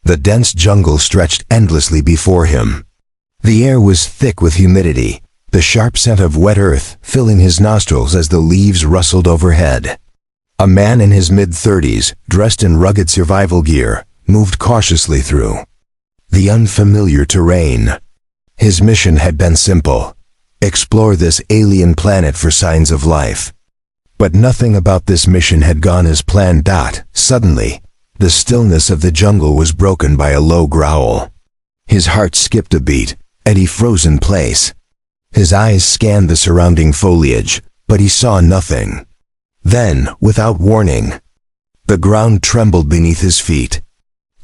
The dense jungle stretched endlessly before him. The air was thick with humidity, the sharp scent of wet earth filling his nostrils as the leaves rustled overhead. A man in his mid-30s, dressed in rugged survival gear, moved cautiously through the unfamiliar terrain. His mission had been simple: explore this alien planet for signs of life. But nothing about this mission had gone as planned. Suddenly, the stillness of the jungle was broken by a low growl. His heart skipped a beat, and he froze in place. His eyes scanned the surrounding foliage, but he saw nothing. Then, without warning, the ground trembled beneath his feet.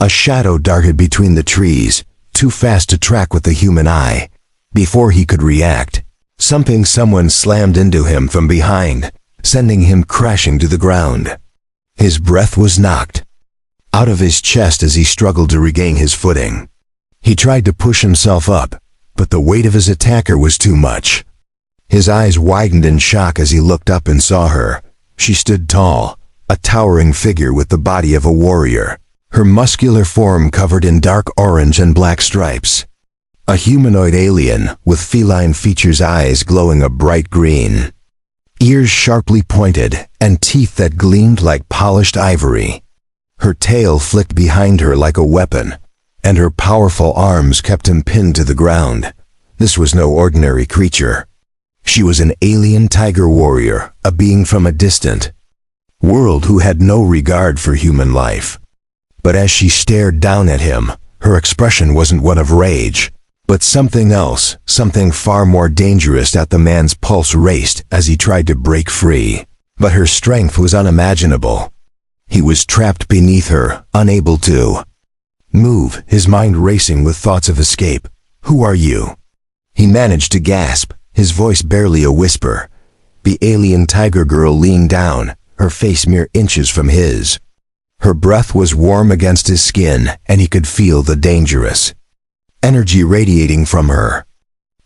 A shadow darted between the trees, too fast to track with the human eye. Before he could react, someone slammed into him from behind, sending him crashing to the ground. His breath was knocked out of his chest as he struggled to regain his footing. He tried to push himself up, but the weight of his attacker was too much. His eyes widened in shock as he looked up and saw her. She stood tall, a towering figure with the body of a warrior, her muscular form covered in dark orange and black stripes. A humanoid alien with feline features, eyes glowing a bright green, ears sharply pointed, and teeth that gleamed like polished ivory. Her tail flicked behind her like a weapon, and her powerful arms kept him pinned to the ground. This was no ordinary creature. She was an alien tiger warrior, a being from a distant world who had no regard for human life. But as she stared down at him, her expression wasn't one of rage, but something else, something far more dangerous. The man's pulse raced as he tried to break free, but her strength was unimaginable. He was trapped beneath her, unable to move, his mind racing with thoughts of escape. "Who are you?" he managed to gasp, his voice barely a whisper. The alien tiger girl leaned down, her face mere inches from his. Her breath was warm against his skin, and he could feel the dangerous energy radiating from her.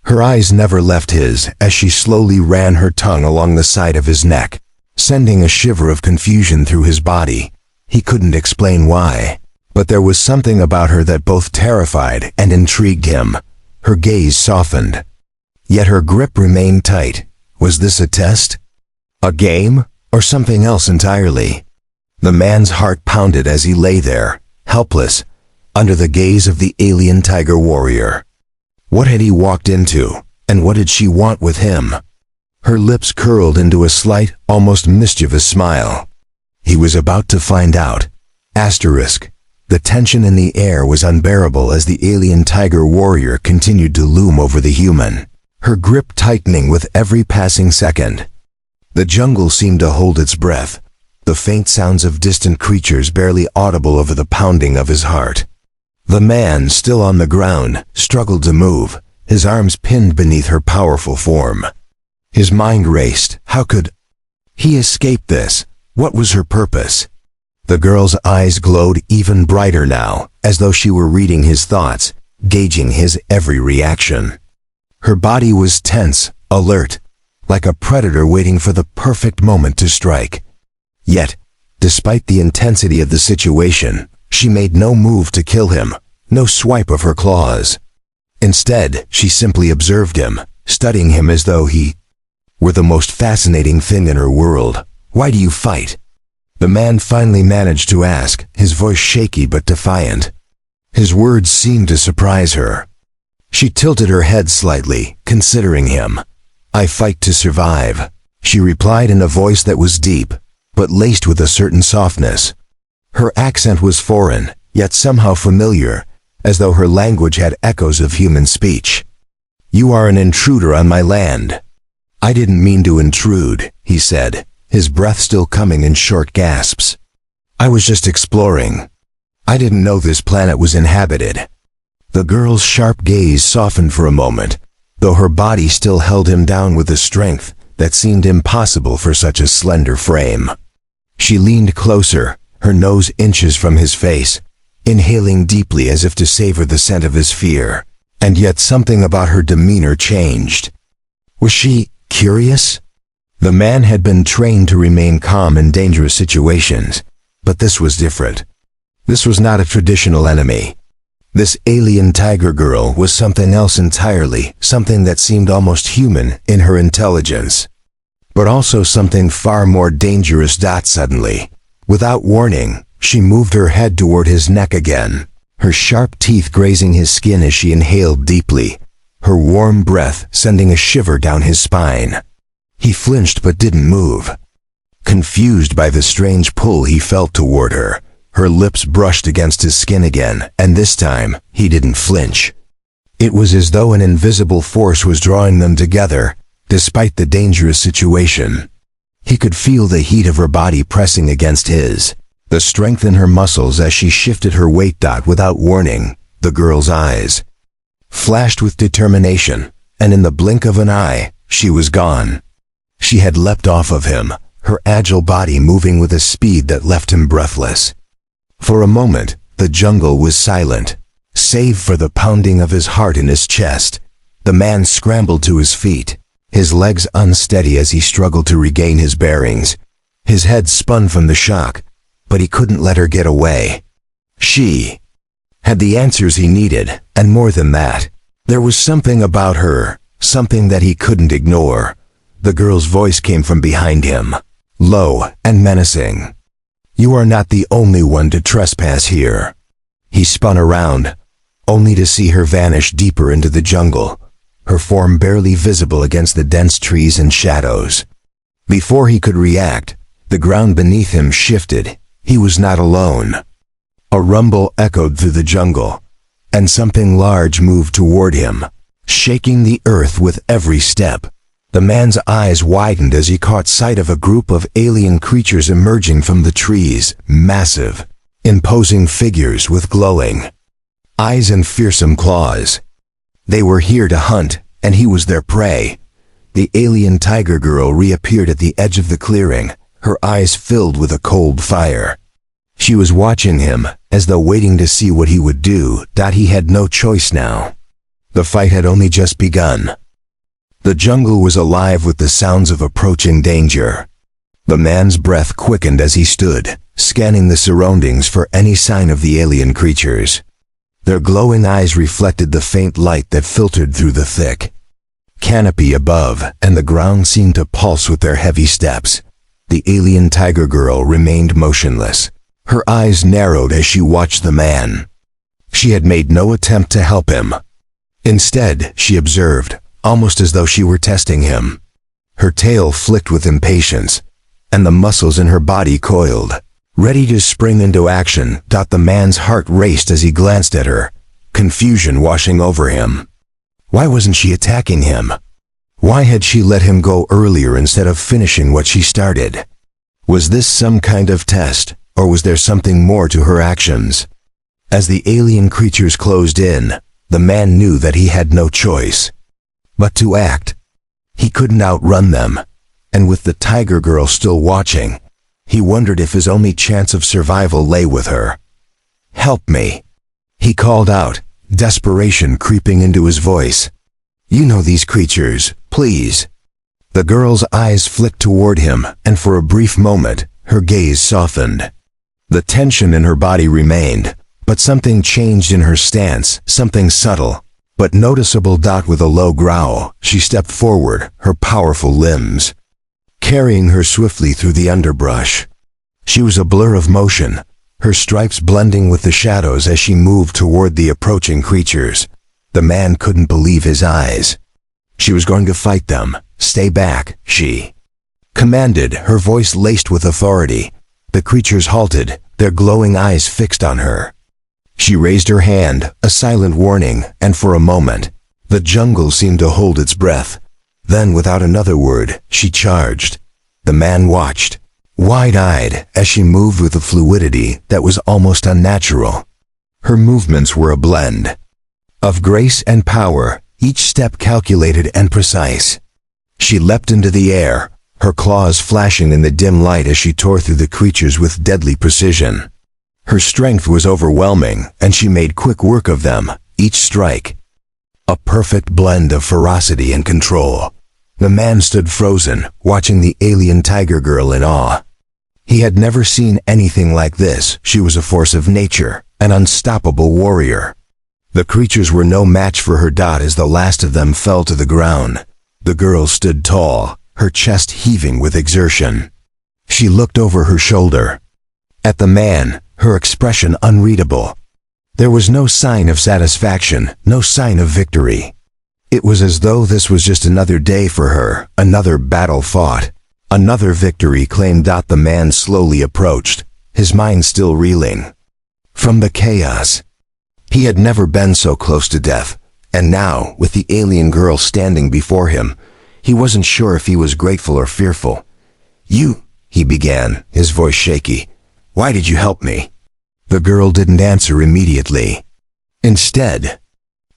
Her eyes never left his as she slowly ran her tongue along the side of his neck, sending a shiver of confusion through his body. He couldn't explain why, but there was something about her that both terrified and intrigued him. Her gaze softened, yet her grip remained tight. Was this a test? A game? Or something else entirely? The man's heart pounded as he lay there, helpless, under the gaze of the alien tiger warrior. What had he walked into, and what did she want with him? Her lips curled into a slight, almost mischievous smile. He was about to find out. The tension in the air was unbearable as the alien tiger warrior continued to loom over the human, her grip tightening with every passing second. The jungle seemed to hold its breath, the faint sounds of distant creatures barely audible over the pounding of his heart. The man, still on the ground, struggled to move, his arms pinned beneath her powerful form. His mind raced. How could he escape this? What was her purpose? The girl's eyes glowed even brighter now, as though she were reading his thoughts, gauging his every reaction. Her body was tense, alert, like a predator waiting for the perfect moment to strike. Yet, despite the intensity of the situation, she made no move to kill him, no swipe of her claws. Instead, she simply observed him, studying him as though he were the most fascinating thing in her world. "Why do you fight?" the man finally managed to ask, his voice shaky but defiant. His words seemed to surprise her. She tilted her head slightly, considering him. "I fight to survive," she replied in a voice that was deep, but laced with a certain softness. Her accent was foreign, yet somehow familiar, as though her language had echoes of human speech. "You are an intruder on my land." "I didn't mean to intrude," he said, his breath still coming in short gasps. "I was just exploring. I didn't know this planet was inhabited." The girl's sharp gaze softened for a moment, though her body still held him down with a strength that seemed impossible for such a slender frame. She leaned closer, her nose inches from his face, inhaling deeply as if to savor the scent of his fear. And yet something about her demeanor changed. Was she curious? The man had been trained to remain calm in dangerous situations, but this was different. This was not a traditional enemy. This alien tiger girl was something else entirely, something that seemed almost human in her intelligence. But also something far more dangerous. Suddenly, without warning, she moved her head toward his neck again, her sharp teeth grazing his skin as she inhaled deeply, her warm breath sending a shiver down his spine. He flinched but didn't move. Confused by the strange pull he felt toward her, her lips brushed against his skin again, and this time, he didn't flinch. It was as though an invisible force was drawing them together, despite the dangerous situation. He could feel the heat of her body pressing against his, the strength in her muscles as she shifted her weight. Without warning, the girl's eyes flashed with determination, and in the blink of an eye, she was gone. She had leapt off of him, her agile body moving with a speed that left him breathless. For a moment, the jungle was silent, save for the pounding of his heart in his chest. The man scrambled to his feet, his legs unsteady as he struggled to regain his bearings. His head spun from the shock, but he couldn't let her get away. She had the answers he needed, and more than that. There was something about her, something that he couldn't ignore. The girl's voice came from behind him, low and menacing. "You are not the only one to trespass here." He spun around, only to see her vanish deeper into the jungle, her form barely visible against the dense trees and shadows. Before he could react, the ground beneath him shifted. He was not alone. A rumble echoed through the jungle, and something large moved toward him, shaking the earth with every step. The man's eyes widened as he caught sight of a group of alien creatures emerging from the trees, massive, imposing figures with glowing eyes and fearsome claws. They were here to hunt, and he was their prey. The alien tiger girl reappeared at the edge of the clearing, her eyes filled with a cold fire. She was watching him, as though waiting to see what he would do. He had no choice now. The fight had only just begun. The jungle was alive with the sounds of approaching danger. The man's breath quickened as he stood, scanning the surroundings for any sign of the alien creatures. Their glowing eyes reflected the faint light that filtered through the thick canopy above, and the ground seemed to pulse with their heavy steps. The alien tiger girl remained motionless. Her eyes narrowed as she watched the man. She had made no attempt to help him. Instead, she observed, almost as though she were testing him. Her tail flicked with impatience, and the muscles in her body coiled, ready to spring into action. The man's heart raced as he glanced at her, confusion washing over him. Why wasn't she attacking him? Why had she let him go earlier instead of finishing what she started? Was this some kind of test, or was there something more to her actions? As the alien creatures closed in, the man knew that he had no choice but to act. He couldn't outrun them, and with the tiger girl still watching, he wondered if his only chance of survival lay with her. "Help me," he called out, desperation creeping into his voice. "You know these creatures, please." The girl's eyes flicked toward him, and for a brief moment, her gaze softened. The tension in her body remained, but something changed in her stance, something subtle but noticeable. With a low growl, she stepped forward, her powerful limbs carrying her swiftly through the underbrush. She was a blur of motion, her stripes blending with the shadows as she moved toward the approaching creatures. The man couldn't believe his eyes. She was going to fight them. "Stay back," she commanded, her voice laced with authority. The creatures halted, their glowing eyes fixed on her. She raised her hand, a silent warning, and for a moment, the jungle seemed to hold its breath. Then, without another word, she charged. The man watched, wide-eyed, as she moved with a fluidity that was almost unnatural. Her movements were a blend of grace and power, each step calculated and precise. She leapt into the air, her claws flashing in the dim light as she tore through the creatures with deadly precision. Her strength was overwhelming, and she made quick work of them, each strike a perfect blend of ferocity and control. The man stood frozen, watching the alien tiger girl in awe. He had never seen anything like this. She was a force of nature, an unstoppable warrior. The creatures were no match for her. As the last of them fell to the ground, the girl stood tall, her chest heaving with exertion. She looked over her shoulder at the man, her expression unreadable. There was no sign of satisfaction, no sign of victory. It was as though this was just another day for her, another battle fought, another victory claimed. The man slowly approached, his mind still reeling from the chaos. He had never been so close to death, and now, with the alien girl standing before him, he wasn't sure if he was grateful or fearful. "You," he began, his voice shaky. "Why did you help me?" The girl didn't answer immediately. Instead,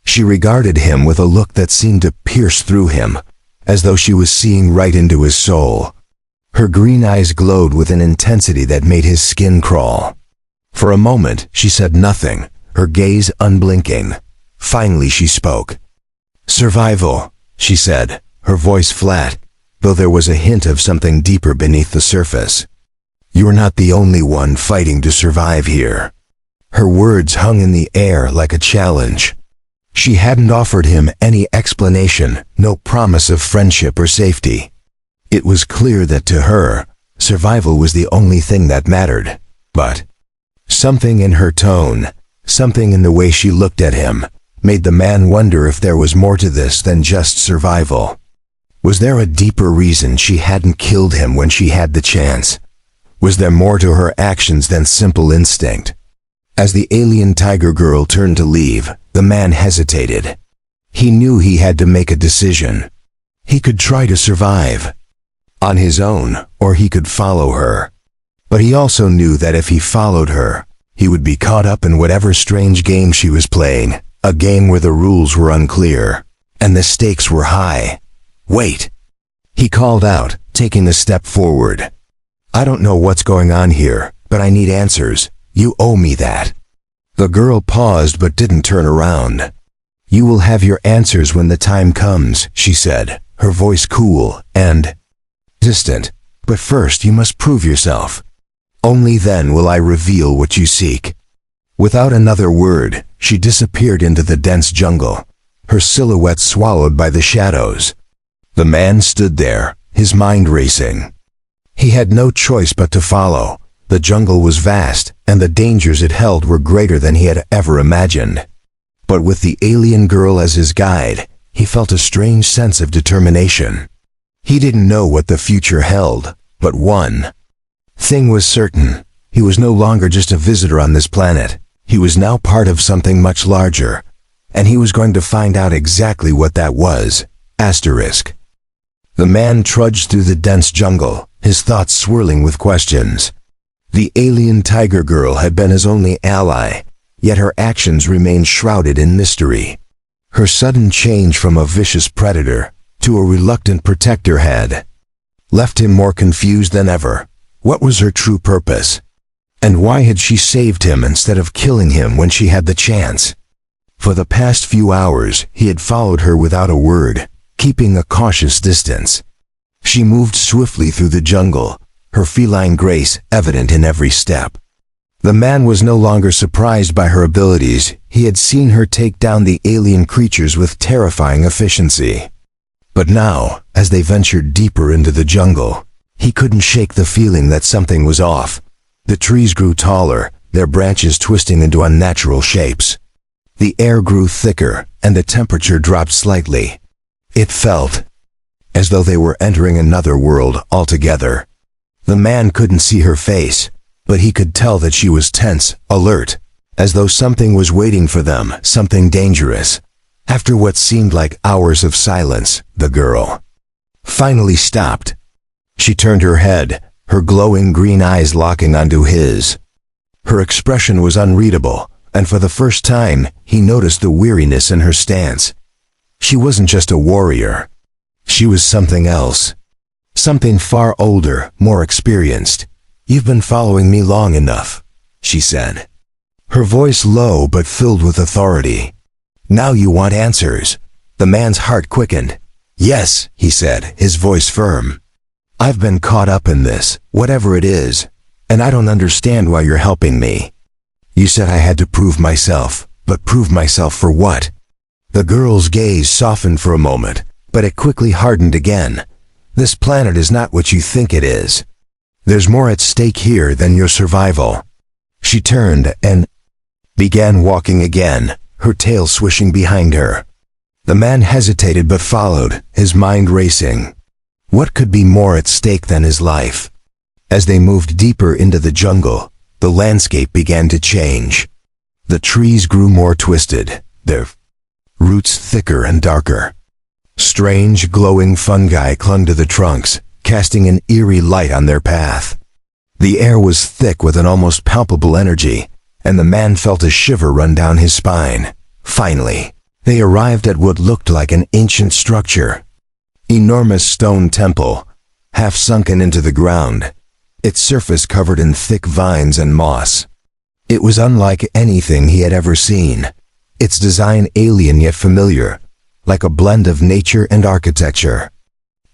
she regarded him with a look that seemed to pierce through him, as though she was seeing right into his soul. Her green eyes glowed with an intensity that made his skin crawl. For a moment, she said nothing, her gaze unblinking. Finally, she spoke. "Survival," she said, her voice flat, though there was a hint of something deeper beneath the surface. "You're not the only one fighting to survive here." Her words hung in the air like a challenge. She hadn't offered him any explanation, no promise of friendship or safety. It was clear that to her, survival was the only thing that mattered. But something in her tone, something in the way she looked at him, made the man wonder if there was more to this than just survival. Was there a deeper reason she hadn't killed him when she had the chance? Was there more to her actions than simple instinct? As the alien tiger girl turned to leave, the man hesitated. He knew he had to make a decision. He could try to survive on his own, or he could follow her. But he also knew that if he followed her, he would be caught up in whatever strange game she was playing, a game where the rules were unclear, and the stakes were high. "Wait," he called out, taking a step forward. "I don't know what's going on here, but I need answers. You owe me that." The girl paused but didn't turn around. "You will have your answers when the time comes," she said, her voice cool and distant. "But first you must prove yourself. Only then will I reveal what you seek." Without another word, she disappeared into the dense jungle, her silhouette swallowed by the shadows. The man stood there, his mind racing. He had no choice but to follow. The jungle was vast, and the dangers it held were greater than he had ever imagined. But with the alien girl as his guide, he felt a strange sense of determination. He didn't know what the future held, but one thing was certain. He was no longer just a visitor on this planet. He was now part of something much larger, and he was going to find out exactly what that was. Asterisk. The man trudged through the dense jungle, his thoughts swirling with questions. The alien tiger girl had been his only ally, yet her actions remained shrouded in mystery. Her sudden change from a vicious predator to a reluctant protector had left him more confused than ever. What was her true purpose? And why had she saved him instead of killing him when she had the chance? For the past few hours, he had followed her without a word, keeping a cautious distance. She moved swiftly through the jungle, her feline grace evident in every step. The man was no longer surprised by her abilities. He had seen her take down the alien creatures with terrifying efficiency. But now, as they ventured deeper into the jungle, he couldn't shake the feeling that something was off. The trees grew taller, their branches twisting into unnatural shapes. The air grew thicker, and the temperature dropped slightly. It felt as though they were entering another world altogether. The man couldn't see her face, but he could tell that she was tense, alert, as though something was waiting for them, something dangerous. After what seemed like hours of silence, the girl finally stopped. She turned her head, her glowing green eyes locking onto his. Her expression was unreadable, and for the first time, he noticed the weariness in her stance. She wasn't just a warrior. She was something else. Something far older, more experienced. "You've been following me long enough," she said, her voice low but filled with authority. "Now you want answers." The man's heart quickened. "Yes," he said, his voice firm. "I've been caught up in this, whatever it is, And I don't understand why you're helping me. You said I had to prove myself, but prove myself for what? The girl's gaze softened for a moment, but it quickly hardened again. This planet is not what you think it is. There's more at stake here than your survival. She turned and began walking again, her tail swishing behind her. The man hesitated but followed, his mind racing. What could be more at stake than his life? As they moved deeper into the jungle, the landscape began to change. The trees grew more twisted, their roots thicker and darker. Strange, glowing fungi clung to the trunks, casting an eerie light on their path. The air was thick with an almost palpable energy, and the man felt a shiver run down his spine. Finally, they arrived at what looked like an ancient structure. Enormous stone temple, half sunken into the ground, its surface covered in thick vines and moss. It was unlike anything he had ever seen, its design alien yet familiar, like a blend of nature and architecture.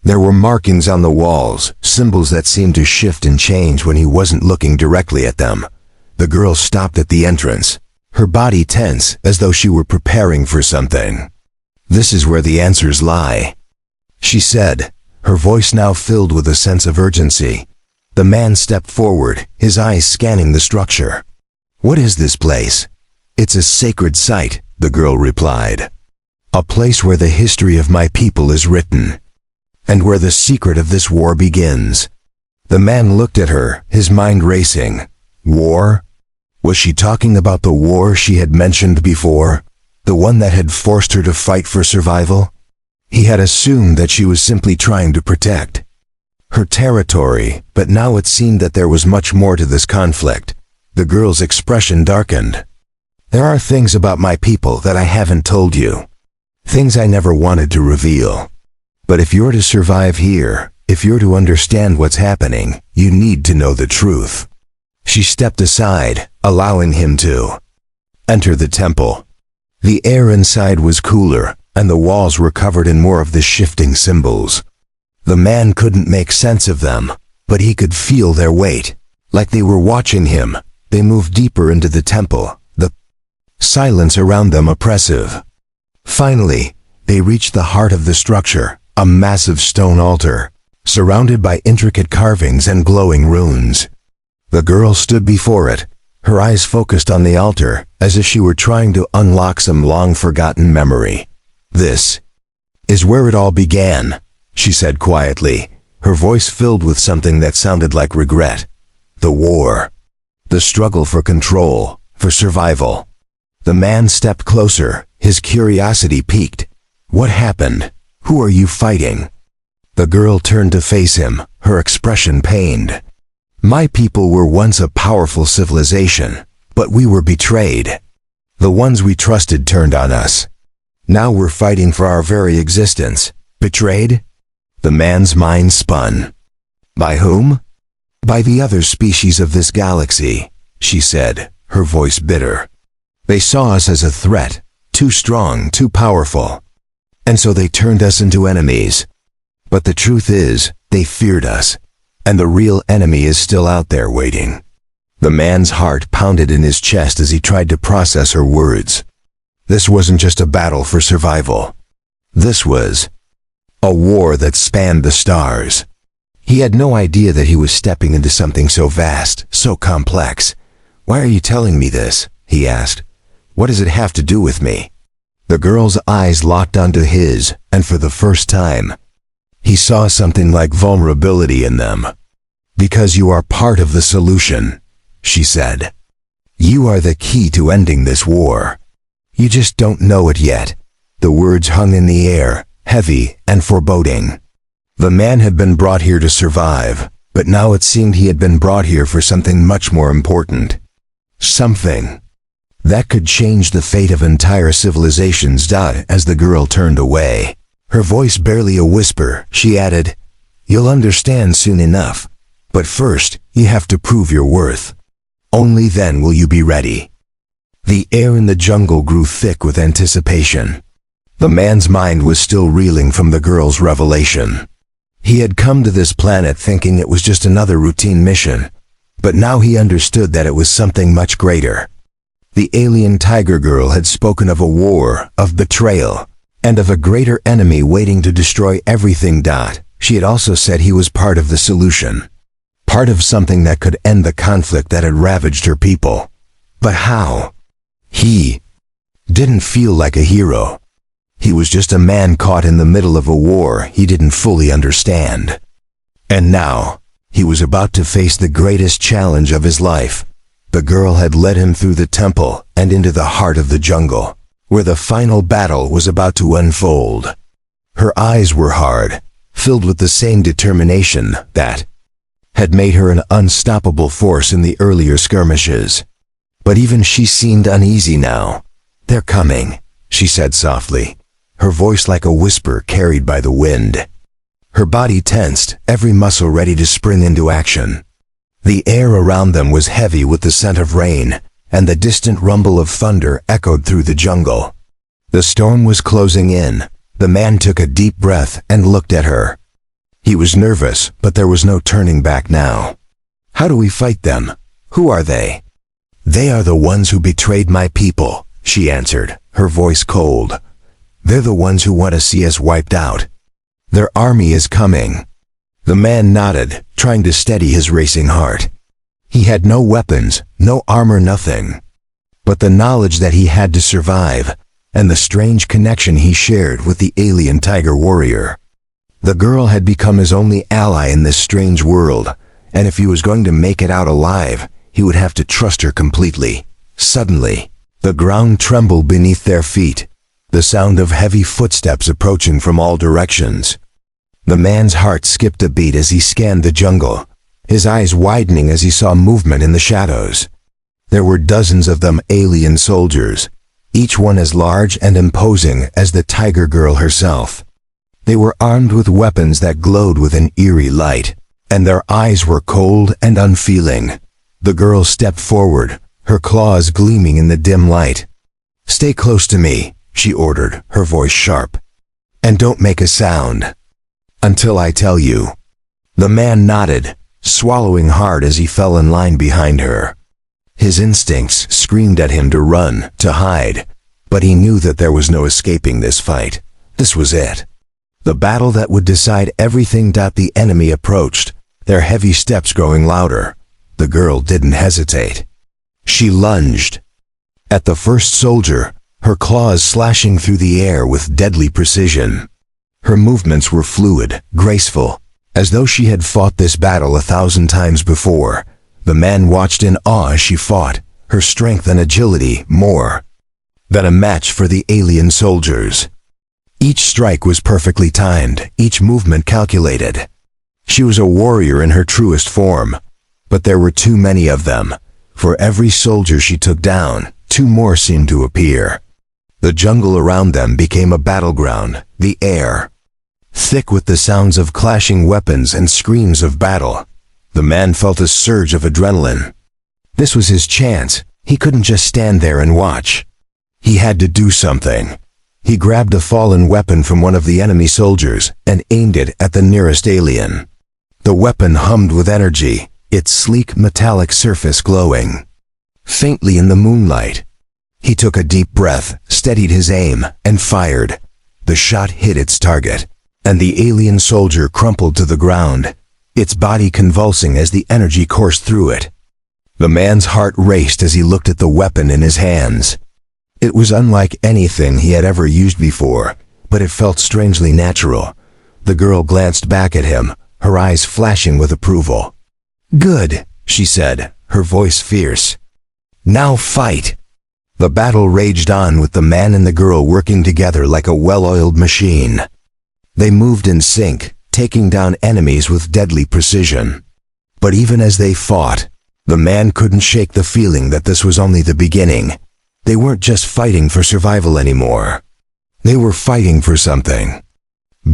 There were markings on the walls, symbols that seemed to shift and change when he wasn't looking directly at them. The girl stopped at the entrance, her body tense as though she were preparing for something. "This is where the answers lie," she said, her voice now filled with a sense of urgency. The man stepped forward, his eyes scanning the structure. "What is this place?" "It's a sacred site," the girl replied. "A place where the history of my people is written, and where the secret of this war begins." The man looked at her, his mind racing. War? Was she talking about the war she had mentioned before? The one that had forced her to fight for survival? He had assumed that she was simply trying to protect her territory, but now it seemed that there was much more to this conflict. The girl's expression darkened. "There are things about my people that I haven't told you. Things I never wanted to reveal. But if you're to survive here, if you're to understand what's happening, you need to know the truth." She stepped aside, allowing him to enter the temple. The air inside was cooler, and the walls were covered in more of the shifting symbols. The man couldn't make sense of them, but he could feel their weight. Like they were watching him, they moved deeper into the temple, the silence around them oppressive. Finally, they reached the heart of the structure, a massive stone altar, surrounded by intricate carvings and glowing runes. The girl stood before it, her eyes focused on the altar, as if she were trying to unlock some long-forgotten memory. "This is where it all began," she said quietly, her voice filled with something that sounded like regret. "The war. The struggle for control, for survival." The man stepped closer, his curiosity piqued. "What happened? Who are you fighting?" The girl turned to face him, her expression pained. "My people were once a powerful civilization, but we were betrayed. The ones we trusted turned on us. Now we're fighting for our very existence. Betrayed?" The man's mind spun. "By whom?" "By the other species of this galaxy," she said, her voice bitter. "They saw us as a threat, too strong, too powerful. And so they turned us into enemies. But the truth is, they feared us, and the real enemy is still out there waiting." The man's heart pounded in his chest as he tried to process her words. This wasn't just a battle for survival. This was a war that spanned the stars. He had no idea that he was stepping into something so vast, so complex. "Why are you telling me this?" he asked. "What does it have to do with me?" The girl's eyes locked onto his, and for the first time, he saw something like vulnerability in them. "Because you are part of the solution," she said. "You are the key to ending this war. You just don't know it yet." The words hung in the air, heavy and foreboding. The man had been brought here to survive, but now it seemed he had been brought here for something much more important. Something that could change the fate of entire civilizations. As the girl turned away, her voice barely a whisper, she added, "You'll understand soon enough. But first, you have to prove your worth. Only then will you be ready." The air in the jungle grew thick with anticipation. The man's mind was still reeling from the girl's revelation. He had come to this planet thinking it was just another routine mission. But now he understood that it was something much greater. The alien tiger girl had spoken of a war, of betrayal, and of a greater enemy waiting to destroy everything. She had also said he was part of the solution. Part of something that could end the conflict that had ravaged her people. But how? He didn't feel like a hero. He was just a man caught in the middle of a war he didn't fully understand. And now, he was about to face the greatest challenge of his life. The girl had led him through the temple and into the heart of the jungle, where the final battle was about to unfold. Her eyes were hard, filled with the same determination that had made her an unstoppable force in the earlier skirmishes. But even she seemed uneasy now. "They're coming," she said softly, her voice like a whisper carried by the wind. Her body tensed, every muscle ready to spring into action. The air around them was heavy with the scent of rain, and the distant rumble of thunder echoed through the jungle. The storm was closing in. The man took a deep breath and looked at her. He was nervous, but there was no turning back now. "How do we fight them? Who are they?" "They are the ones who betrayed my people," she answered, her voice cold. "They're the ones who want to see us wiped out. Their army is coming." The man nodded, trying to steady his racing heart. He had no weapons, no armor, nothing. But the knowledge that he had to survive, and the strange connection he shared with the alien tiger warrior. The girl had become his only ally in this strange world, and if he was going to make it out alive, he would have to trust her completely. Suddenly, the ground trembled beneath their feet, the sound of heavy footsteps approaching from all directions. The man's heart skipped a beat as he scanned the jungle, his eyes widening as he saw movement in the shadows. There were dozens of them, alien soldiers, each one as large and imposing as the tiger girl herself. They were armed with weapons that glowed with an eerie light, and their eyes were cold and unfeeling. The girl stepped forward, her claws gleaming in the dim light. "Stay close to me," she ordered, her voice sharp. "And don't make a sound until I tell you." The man nodded, swallowing hard as he fell in line behind her. His instincts screamed at him to run, to hide, but he knew that there was no escaping this fight. This was it. The battle that would decide everything. The enemy approached, their heavy steps growing louder. The girl didn't hesitate. She lunged at the first soldier, her claws slashing through the air with deadly precision. Her movements were fluid, graceful, as though she had fought this battle 1,000 times before. The man watched in awe as she fought, her strength and agility more than a match for the alien soldiers. Each strike was perfectly timed, each movement calculated. She was a warrior in her truest form, but there were too many of them. For every soldier she took down, 2 more seemed to appear. The jungle around them became a battleground, the air thick with the sounds of clashing weapons and screams of battle. The man felt a surge of adrenaline. This was his chance. He couldn't just stand there and watch. He had to do something. He grabbed a fallen weapon from one of the enemy soldiers and aimed it at the nearest alien. The weapon hummed with energy, its sleek metallic surface glowing faintly in the moonlight. He took a deep breath, steadied his aim, and fired. The shot hit its target, and the alien soldier crumpled to the ground, its body convulsing as the energy coursed through it. The man's heart raced as he looked at the weapon in his hands. It was unlike anything he had ever used before, but it felt strangely natural. The girl glanced back at him, her eyes flashing with approval. "Good," she said, her voice fierce. "Now fight." The battle raged on with the man and the girl working together like a well-oiled machine. They moved in sync, taking down enemies with deadly precision. But even as they fought, the man couldn't shake the feeling that this was only the beginning. They weren't just fighting for survival anymore. They were fighting for something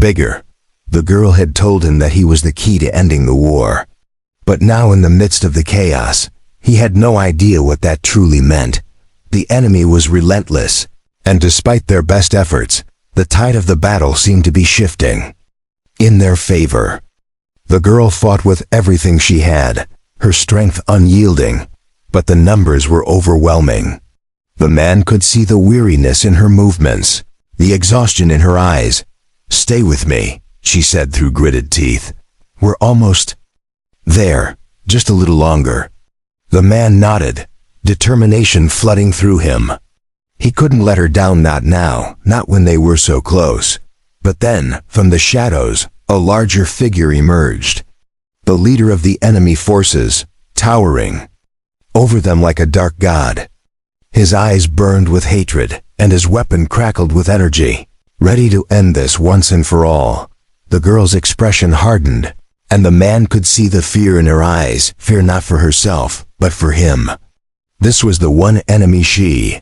bigger. The girl had told him that he was the key to ending the war. But now, in the midst of the chaos, he had no idea what that truly meant. The enemy was relentless, and despite their best efforts, the tide of the battle seemed to be shifting in their favor. The girl fought with everything she had, her strength unyielding, but the numbers were overwhelming. The man could see the weariness in her movements, the exhaustion in her eyes. "Stay with me," she said through gritted teeth. "We're almost there, just a little longer." The man nodded, determination flooding through him. He couldn't let her down, not now, not when they were so close. But then, from the shadows, a larger figure emerged. The leader of the enemy forces, towering over them like a dark god. His eyes burned with hatred, and his weapon crackled with energy, ready to end this once and for all. The girl's expression hardened, and the man could see the fear in her eyes, fear not for herself, but for him. This was the one enemy she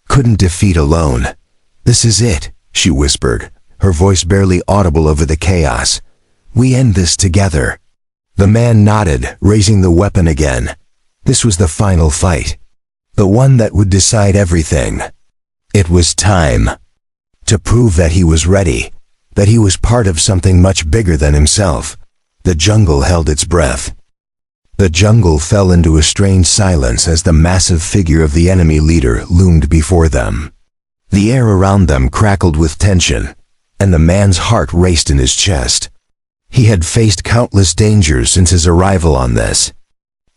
couldn't defeat alone. "This is it," she whispered, her voice barely audible over the chaos. "We end this together." The man nodded, raising the weapon again. This was the final fight, the one that would decide everything. It was time to prove that he was ready, that he was part of something much bigger than himself. The jungle held its breath. The jungle fell into a strange silence as the massive figure of the enemy leader loomed before them. The air around them crackled with tension, and the man's heart raced in his chest. He had faced countless dangers since his arrival on this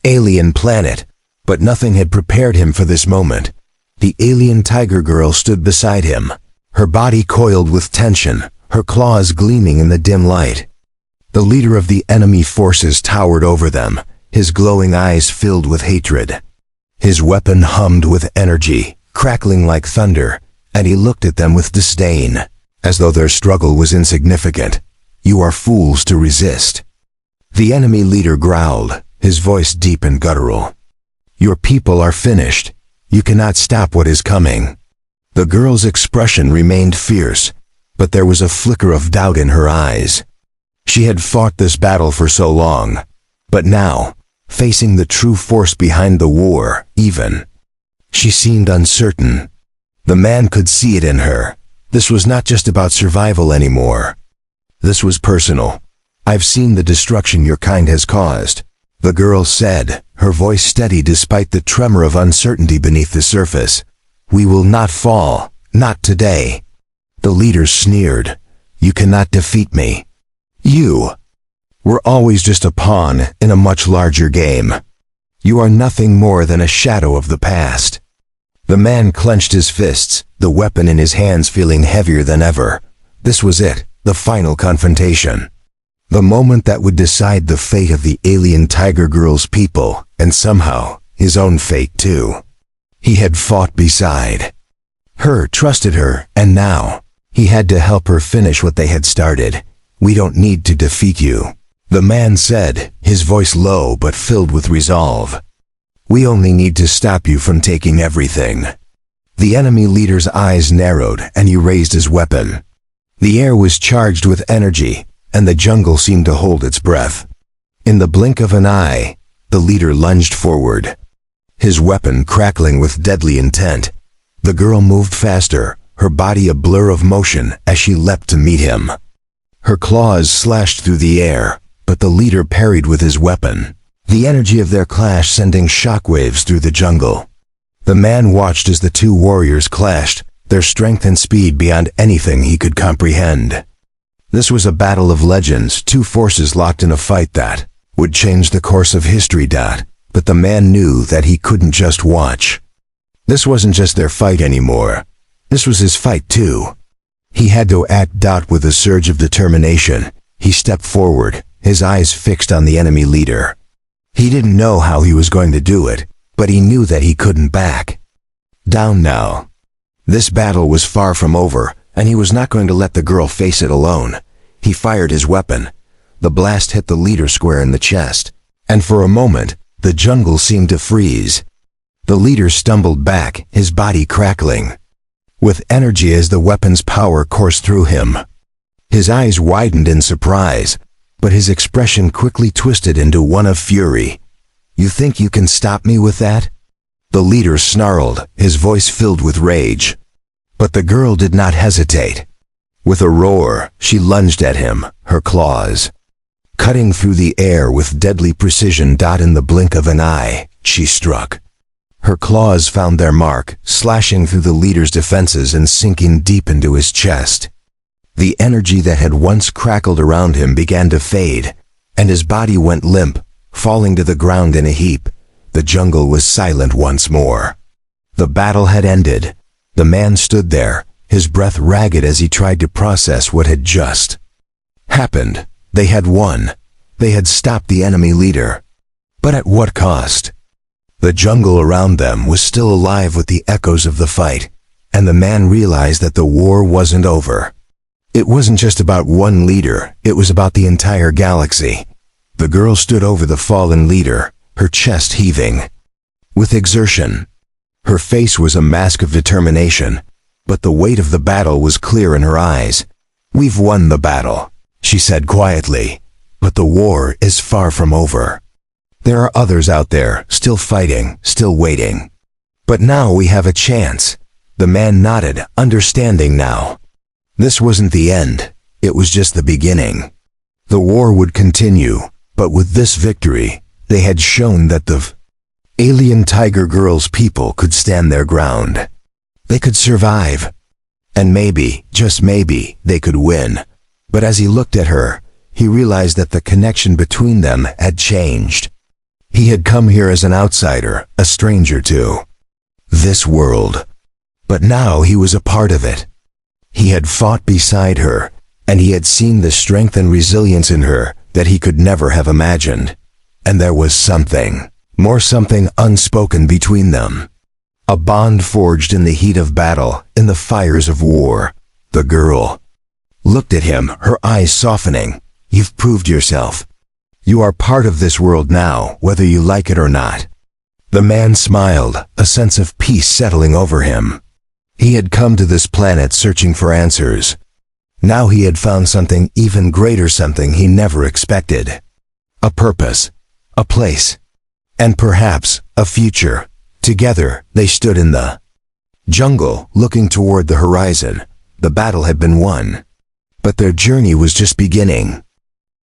alien planet, but nothing had prepared him for this moment. The alien tiger girl stood beside him, her body coiled with tension, her claws gleaming in the dim light. The leader of the enemy forces towered over them, his glowing eyes filled with hatred. His weapon hummed with energy, crackling like thunder, and he looked at them with disdain, as though their struggle was insignificant. "You are fools to resist." The enemy leader growled, his voice deep and guttural. "Your people are finished. You cannot stop what is coming." The girl's expression remained fierce, but there was a flicker of doubt in her eyes. She had fought this battle for so long, but now, facing the true force behind the war, she seemed uncertain. The man could see it in her. This was not just about survival anymore. This was personal. "I've seen the destruction your kind has caused," the girl said, her voice steady despite the tremor of uncertainty beneath the surface. "We will not fall, not today." The leader sneered. "You cannot defeat me. You were always just a pawn in a much larger game. You are nothing more than a shadow of the past." The man clenched his fists, the weapon in his hands feeling heavier than ever. This was it, the final confrontation. The moment that would decide the fate of the alien tiger girl's people, and somehow, his own fate too. He had fought beside her, trusted her, and now, he had to help her finish what they had started. "We don't need to defeat you," the man said, his voice low but filled with resolve. "We only need to stop you from taking everything." The enemy leader's eyes narrowed and he raised his weapon. The air was charged with energy, and the jungle seemed to hold its breath. In the blink of an eye, the leader lunged forward, his weapon crackling with deadly intent. The girl moved faster, her body a blur of motion as she leapt to meet him. Her claws slashed through the air, but the leader parried with his weapon, the energy of their clash sending shockwaves through the jungle. The man watched as the two warriors clashed, their strength and speed beyond anything he could comprehend. This was a battle of legends, two forces locked in a fight that would change the course of history. But the man knew that he couldn't just watch. This wasn't just their fight anymore. This was his fight too. He had to act. With a surge of determination, he stepped forward, his eyes fixed on the enemy leader. He didn't know how he was going to do it, but he knew that he couldn't back down now. This battle was far from over, and he was not going to let the girl face it alone. He fired his weapon. The blast hit the leader square in the chest, and for a moment, the jungle seemed to freeze. The leader stumbled back, his body crackling with energy as the weapon's power coursed through him. His eyes widened in surprise, but his expression quickly twisted into one of fury. "You think you can stop me with that?" The leader snarled, his voice filled with rage. But the girl did not hesitate. With a roar, she lunged at him, her claws Cutting through the air with deadly precision. In the blink of an eye, she struck. Her claws found their mark, slashing through the leader's defenses and sinking deep into his chest. The energy that had once crackled around him began to fade, and his body went limp, falling to the ground in a heap. The jungle was silent once more. The battle had ended. The man stood there, his breath ragged as he tried to process what had just happened. They had won. They had stopped the enemy leader. But at what cost? The jungle around them was still alive with the echoes of the fight, and the man realized that the war wasn't over. It wasn't just about one leader, it was about the entire galaxy. The girl stood over the fallen leader, her chest heaving with exertion. Her face was a mask of determination, but the weight of the battle was clear in her eyes. "We've won the battle," she said quietly, "but the war is far from over. There are others out there, still fighting, still waiting. But now we have a chance." The man nodded, understanding now. This wasn't the end, it was just the beginning. The war would continue, but with this victory, they had shown that the alien Tiger Girl's people could stand their ground. They could survive. And maybe, just maybe, they could win. But as he looked at her, he realized that the connection between them had changed. He had come here as an outsider, a stranger to this world. But now he was a part of it. He had fought beside her, and he had seen the strength and resilience in her that he could never have imagined. And there was something unspoken between them. A bond forged in the heat of battle, in the fires of war. The girl looked at him, her eyes softening. "You've proved yourself. You are part of this world now, whether you like it or not." The man smiled, a sense of peace settling over him. He had come to this planet searching for answers. Now he had found something even greater, something he never expected. A purpose, a place, and perhaps a future. Together, they stood in the jungle, looking toward the horizon. The battle had been won. But their journey was just beginning.